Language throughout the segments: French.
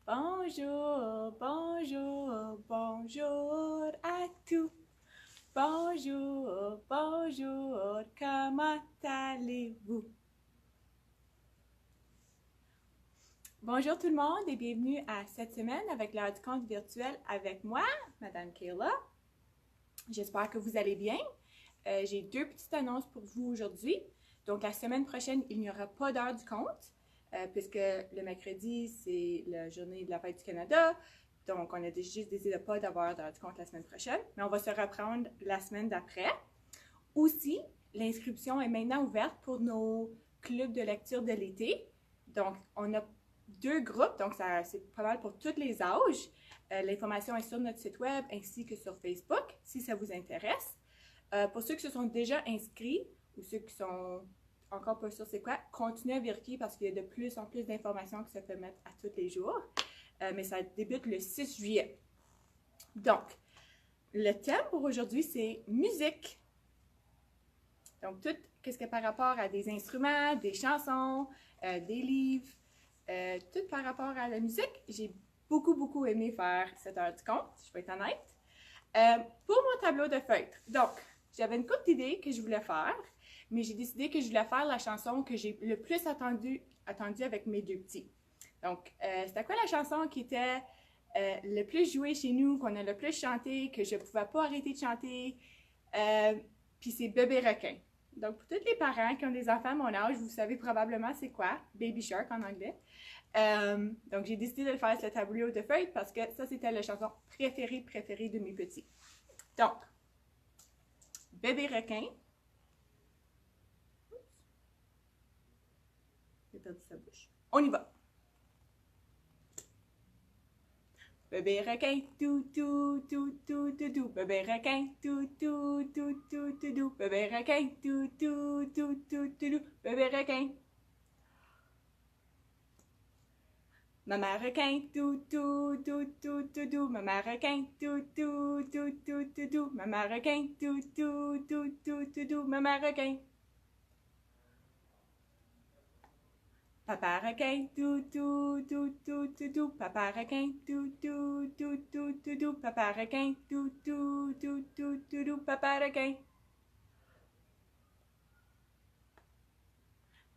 Bonjour, bonjour, bonjour à tous. Bonjour, bonjour, comment allez-vous? Bonjour tout le monde et bienvenue à cette semaine avec l'heure du compte virtuel avec moi, Madame Kayla. J'espère que vous allez bien. J'ai deux petites annonces pour vous aujourd'hui. Donc, la semaine prochaine, il n'y aura pas d'heure du compte, puisque le mercredi, c'est la journée de la fête du Canada. Donc, on a juste décidé de ne pas d'avoir d'heure du compte la semaine prochaine, mais on va se reprendre la semaine d'après. Aussi, l'inscription est maintenant ouverte pour nos clubs de lecture de l'été. Donc, on a deux groupes, donc c'est pas mal pour tous les âges. L'information est sur notre site web ainsi que sur Facebook, si ça vous intéresse. Pour ceux qui se sont déjà inscrits ou ceux qui sont encore pas sûrs c'est quoi, continuez à vérifier parce qu'il y a de plus en plus d'informations que ça peut mettre à tous les jours. Mais ça débute le 6 juillet. Donc, le thème pour aujourd'hui, c'est musique. Donc, tout ce qui est par rapport à des instruments, des chansons, des livres, tout par rapport à la musique. J'ai beaucoup aimé faire cette heure du compte, je vais être honnête. Pour mon tableau de feutre, donc, j'avais une couple d'idées que je voulais faire, mais j'ai décidé que je voulais faire la chanson que j'ai le plus attendue avec mes deux petits. Donc, c'était quoi la chanson qui était le plus jouée chez nous, qu'on a le plus chanté, que je ne pouvais pas arrêter de chanter? Puis c'est Bébé requin. Donc, pour tous les parents qui ont des enfants à mon âge, vous savez probablement c'est quoi, Baby Shark en anglais. Donc, j'ai décidé de faire ce tableau de feuilles parce que ça, c'était la chanson préférée de mes petits. Donc, Bébé requin. Oups. J'ai perdu sa bouche. On y va. Bébé requin, tout, tout, tout, tout, tout, tout. Bébé requin, tout, tout, tout, tout, tout, tout. Bébé requin, tout, tout, tout, tout, tout, tout. Bébé requin. Maman requin, tout, tout, tout, tout, tout, tout. Maman requin, tout, tout, tout, tout, tout, tout. Maman requin, tout, tout, tout, tout, tout, tout. Maman requin. Papa requin, tout, tout, tout, tout, tout, tout. Papa requin, tout, tout, tout, tout, tout, tout. Papa requin, tout, tout, tout, tout, tout, tout. Papa requin.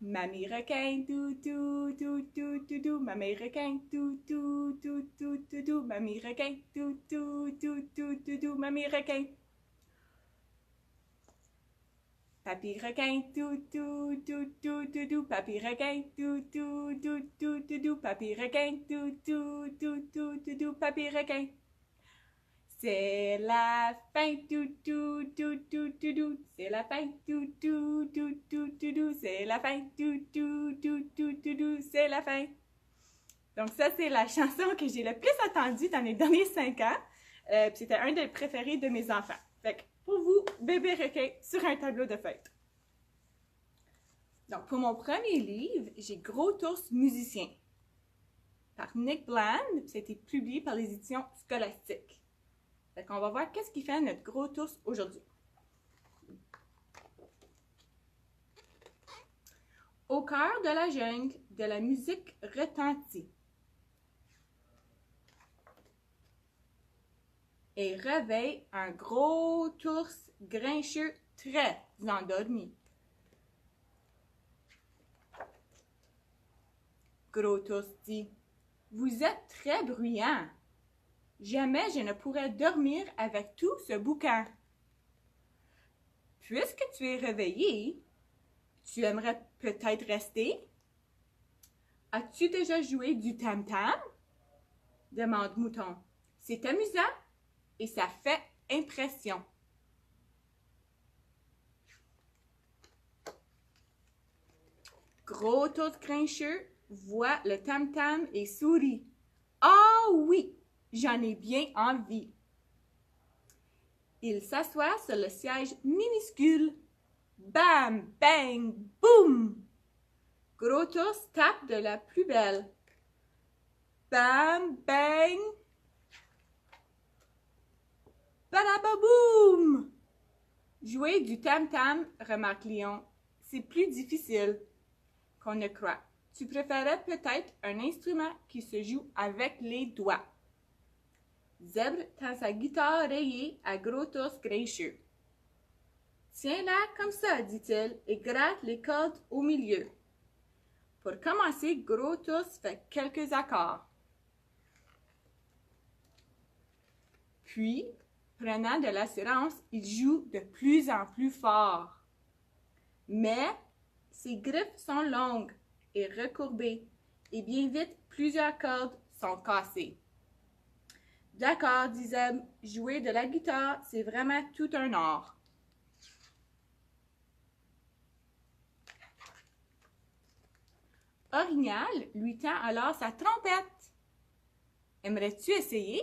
Mamie requin, tout, tout, tout, tout, tout, tout. Mamie requin, tout, tout, tout, tout, tout, tout. Mamie requin, tout, tout, tout, tout, tout, tout. Mamie requin. Papy requin, tout, tout, tout, tout, tout, tout. Papy requin, tout, tout, tout, tout, tout, tout. Papy requin, tout, tout, tout, tout, tout, tout. Papy requin. C'est la fin, tout, tout, tout, tout, tout, tout. C'est la fin, tout, tout, tout, tout, tout, tout. C'est la fin, tout, tout, tout, tout, tout, tout. C'est la fin. Donc ça, c'est la chanson que j'ai le plus attendue dans les derniers 5 ans. C'était un des préférés de mes enfants. Fait que pour vous, Bébé requin sur un tableau de feutre. Donc pour mon premier livre, j'ai Gros ours musicien par Nick Bland. C'était publié par les éditions Scolastiques. Fait qu'on va voir qu'est-ce qui fait notre gros ours aujourd'hui. Au cœur de la jungle, de la musique retentit. Et réveille un gros ours grincheux très endormi. Gros ours dit, « Vous êtes très bruyant. Jamais je ne pourrais dormir avec tout ce boucan. Puisque tu es réveillé, tu aimerais peut-être rester? As-tu déjà joué du tam-tam? Demande Mouton. C'est amusant et ça fait impression. Gros ours grincheux voit le tam-tam et sourit. Ah oui, j'en ai bien envie. Il s'assoit sur le siège minuscule. Bam, bang, boum! Gros ours tape de la plus belle. Bam, bang, badababoum! Jouer du tam-tam, remarque Lion, c'est plus difficile qu'on ne croit. Tu préférais peut-être un instrument qui se joue avec les doigts. Zèbre tend sa guitare rayée à Gros Ours grincheux. Tiens-la comme ça, dit-il, et gratte les cordes au milieu. Pour commencer, Gros Ours fait quelques accords. Puis, prenant de l'assurance, il joue de plus en plus fort. Mais ses griffes sont longues et recourbées, et bien vite, plusieurs cordes sont cassées. D'accord, dit Zèbre, jouer de la guitare, c'est vraiment tout un art. Orignal lui tend alors sa trompette. Aimerais-tu essayer?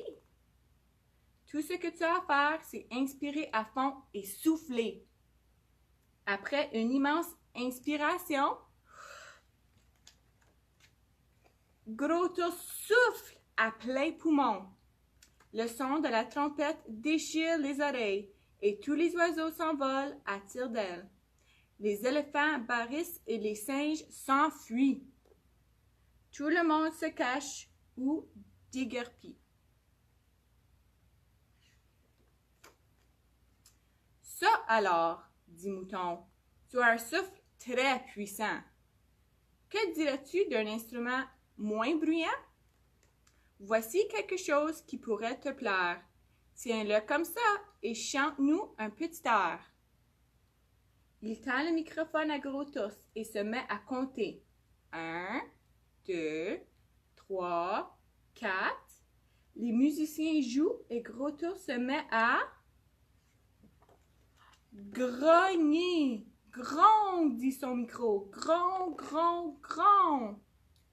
Tout ce que tu as à faire, c'est inspirer à fond et souffler. Après une immense inspiration, Gros Ours souffle à plein poumon. Le son de la trompette déchire les oreilles et tous les oiseaux s'envolent à tire-d'aile. Les éléphants barrissent et les singes s'enfuient. Tout le monde se cache ou déguerpit. Ça alors, dit Mouton, tu as un souffle très puissant. Que dirais-tu d'un instrument moins bruyant? Voici quelque chose qui pourrait te plaire. Tiens-le comme ça et chante-nous un petit air. Il tend le microphone à Gros Ours et se met à compter. 1, 2, 3, 4. Les musiciens jouent et Gros Ours se met à grogner. Gronde, dit son micro. Gronde, gronde, gronde.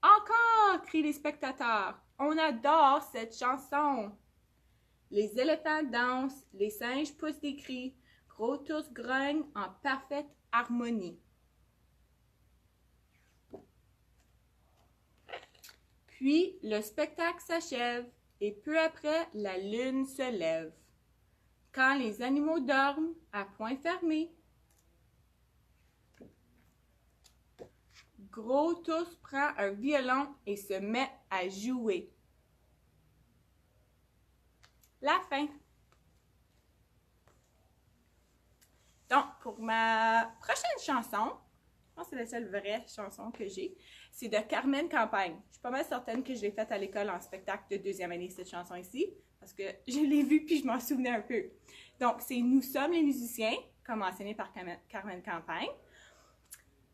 Encore, crient les spectateurs. On adore cette chanson. Les éléphants dansent, les singes poussent des cris. Gros Ours grogne en parfaite harmonie. Puis le spectacle s'achève et peu après la lune se lève. Quand les animaux dorment à point fermé, Gros Ours prend un violon et se met à jouer. La fin. Donc, pour ma prochaine chanson, je pense que c'est la seule vraie chanson que j'ai, c'est de Carmen Campagne. Je suis pas mal certaine que je l'ai faite à l'école en spectacle de deuxième année, cette chanson ici, parce que je l'ai vue puis je m'en souvenais un peu. Donc, c'est Nous sommes les musiciens, comme enseigné par Carmen Campagne.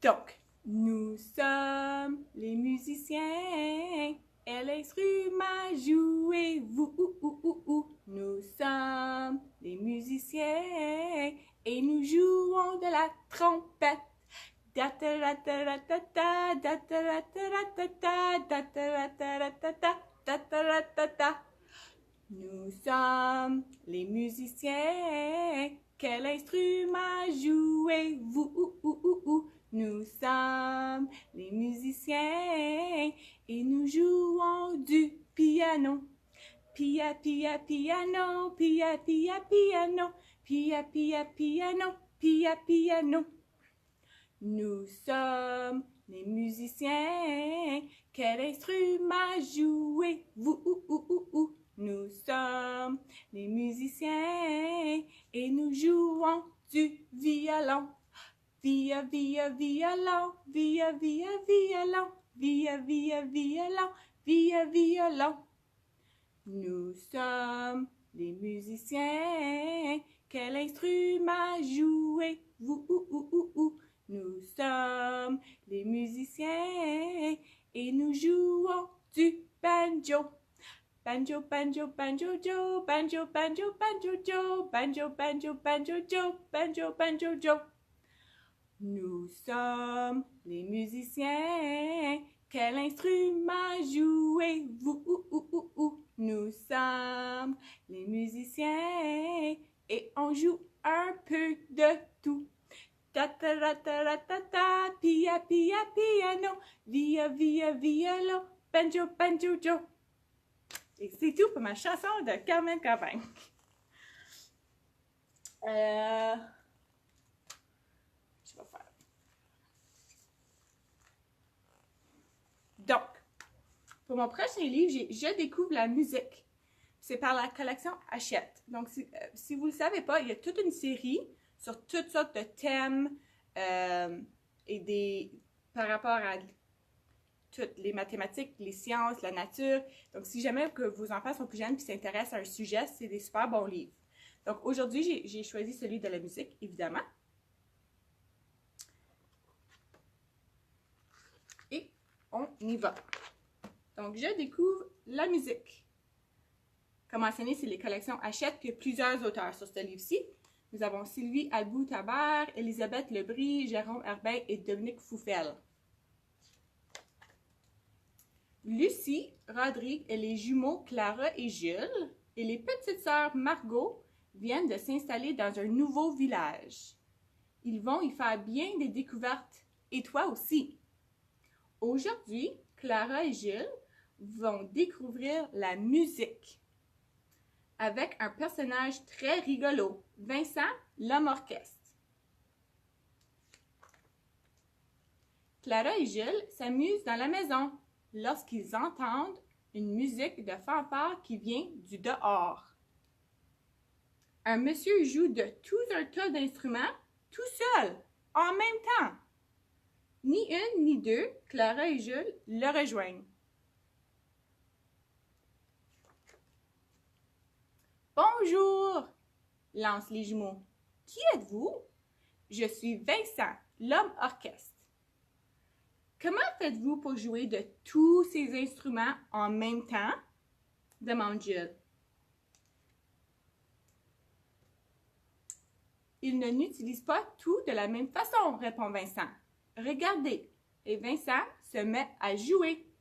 Donc, nous sommes les musiciens, et l'instrument jouez-vous. Nous sommes les musiciens et nous jouons de la trompette. Nous sommes les musiciens, quel instrument jouez-vous? Nous sommes les musiciens et nous jouons du piano. Pia, pia, piano, pia, pia, piano, pia, pia, piano, pia, piano. Nous sommes les musiciens, quel instrument jouez-vous? Nous sommes les musiciens et nous jouons du violon. Via, via, violon, via, via, violon, via, via, violon, via, violon. Nous sommes les musiciens, quel instrument jouez-vous? Nous sommes les musiciens et nous jouons du banjo. Banjo, banjo, banjo, jo, banjo, banjo, banjo, jo, banjo, banjo, banjo, jo, banjo, banjo, jo. Nous sommes les musiciens, quel instrument jouez-vous? Nous sommes les musiciens et on joue un peu de tout. Ta ta ta ta ta ta, pia pia piano, via via violon, banjo banjo jo. Et c'est tout pour ma chanson de Carmen Campagne. Je vais faire. Donc, pour mon prochain livre, Je découvre la musique. C'est par la collection Hachette. Donc, si vous ne le savez pas, il y a toute une série sur toutes sortes de thèmes par rapport à toutes les mathématiques, les sciences, la nature. Donc, si jamais que vos enfants sont plus jeunes et s'intéressent à un sujet, c'est des super bons livres. Donc, aujourd'hui, j'ai choisi celui de la musique, évidemment. Et on y va. Donc, je découvre la musique. Comme mentionné, c'est les collections Hachette que plusieurs auteurs sur ce livre-ci. Nous avons Sylvie Albou-Tabert, Elisabeth Lebris, Jérôme Herbin et Dominique Foufel. Lucie, Rodrigue et les jumeaux Clara et Jules et les petites sœurs Margot viennent de s'installer dans un nouveau village. Ils vont y faire bien des découvertes, et toi aussi. Aujourd'hui, Clara et Jules vont découvrir la musique avec un personnage très rigolo, Vincent, l'homme orchestre. Clara et Jules s'amusent dans la maison lorsqu'ils entendent une musique de fanfare qui vient du dehors. Un monsieur joue de tout un tas d'instruments, tout seul, en même temps. Ni une ni deux, Clara et Jules le rejoignent. Bonjour, lancent les jumeaux. Qui êtes-vous? Je suis Vincent, l'homme orchestre. Comment faites-vous pour jouer de tous ces instruments en même temps? Demande Jules. Ils ne n'utilisent pas tout de la même façon, répond Vincent. Regardez, et Vincent se met à jouer.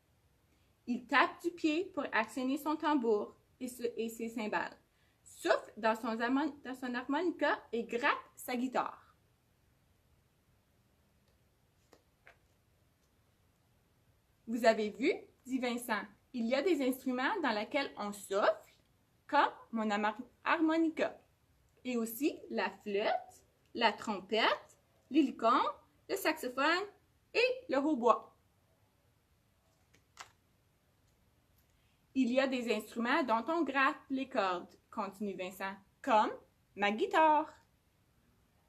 Il tape du pied pour actionner son tambour et ses cymbales, souffle dans son harmonica et gratte sa guitare. Vous avez vu, dit Vincent, il y a des instruments dans lesquels on souffle, comme mon harmonica, et aussi la flûte, la trompette, l'hélicorne, le saxophone et le hautbois. Il y a des instruments dont on gratte les cordes, continue Vincent, comme ma guitare,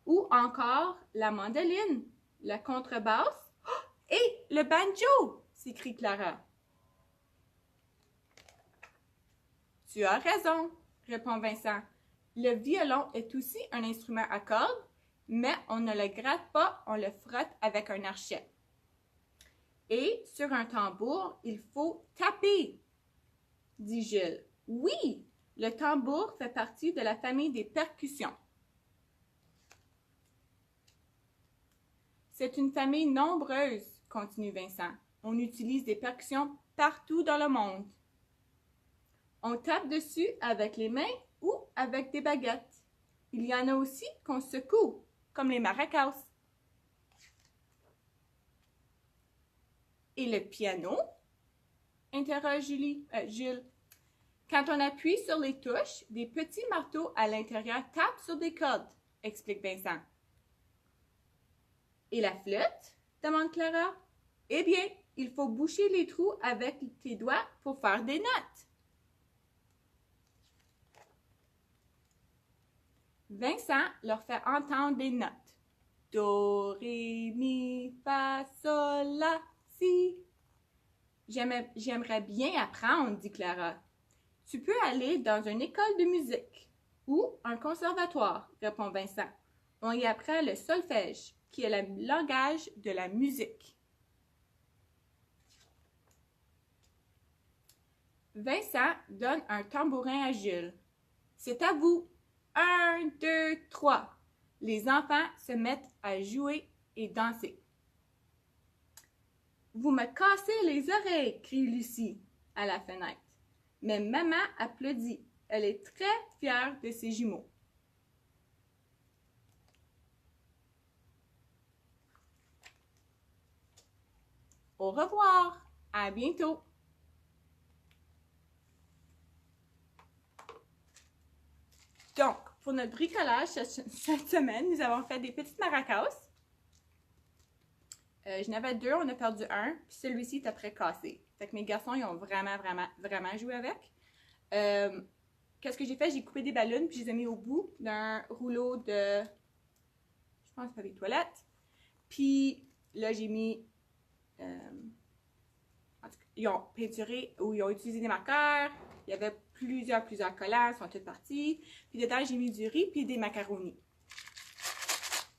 ou encore la mandoline, la contrebasse et le banjo, s'écrie Clara. Tu as raison, répond Vincent. Le violon est aussi un instrument à cordes, mais on ne le gratte pas, on le frotte avec un archet. Et sur un tambour, il faut taper, dit Jules. Oui, le tambour fait partie de la famille des percussions. C'est une famille nombreuse, continue Vincent. On utilise des percussions partout dans le monde. On tape dessus avec les mains ou avec des baguettes. Il y en a aussi qu'on secoue, comme les maracas. Et le piano? Interroge Jules. Quand on appuie sur les touches, des petits marteaux à l'intérieur tapent sur des cordes, explique Vincent. Et la flûte? Demande Clara. Eh bien, il faut boucher les trous avec tes doigts pour faire des notes. Vincent leur fait entendre des notes. Do, ré, mi, fa, sol, la, si. J'aimerais bien apprendre, dit Clara. Tu peux aller dans une école de musique ou un conservatoire, répond Vincent. On y apprend le solfège, qui est le langage de la musique. Vincent donne un tambourin à Jules. C'est à vous. 1, 2, 3. Les enfants se mettent à jouer et danser. Vous me cassez les oreilles, crie Lucie à la fenêtre. Mais maman applaudit. Elle est très fière de ses jumeaux. Au revoir. À bientôt. Donc, pour notre bricolage cette semaine, nous avons fait des petites maracas. J'en avais 2, on a perdu un, puis celui-ci est après cassé. Fait que mes garçons, ils ont vraiment joué avec. Qu'est-ce que j'ai fait? J'ai coupé des ballons, puis je les ai mis au bout d'un rouleau de, je pense, papier de toilette. Puis là, j'ai mis, en tout cas, ils ont peinturé ou ils ont utilisé des marqueurs. Il y avait plusieurs collants, ils sont tous partis. Puis dedans, j'ai mis du riz puis des macaronis.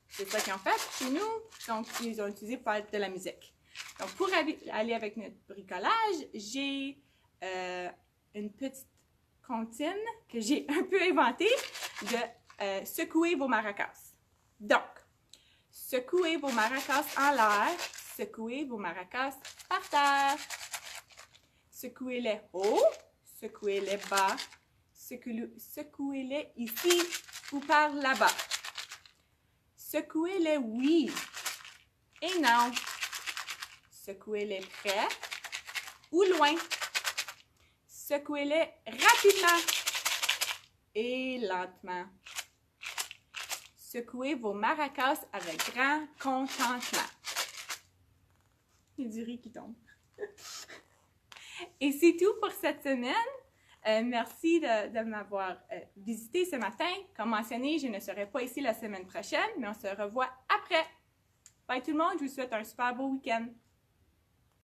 C'est ça qu'ils ont fait chez nous. Donc, ils ont utilisé pour faire de la musique. Donc, pour aller avec notre bricolage, j'ai une petite comptine que j'ai un peu inventée de secouer vos maracas. Donc, secouez vos maracas en l'air, secouez vos maracas par terre. Secouez-les haut, secouez-les bas, secouez-les ici ou par là-bas. Secouez-les oui et non. Secouez-les près ou loin. Secouez-les rapidement et lentement. Secouez vos maracas avec grand contentement. Il y a du riz qui tombe. Et c'est tout pour cette semaine. Merci de m'avoir visité ce matin. Comme mentionné, je ne serai pas ici la semaine prochaine, mais on se revoit après. Bye tout le monde, je vous souhaite un super beau week-end.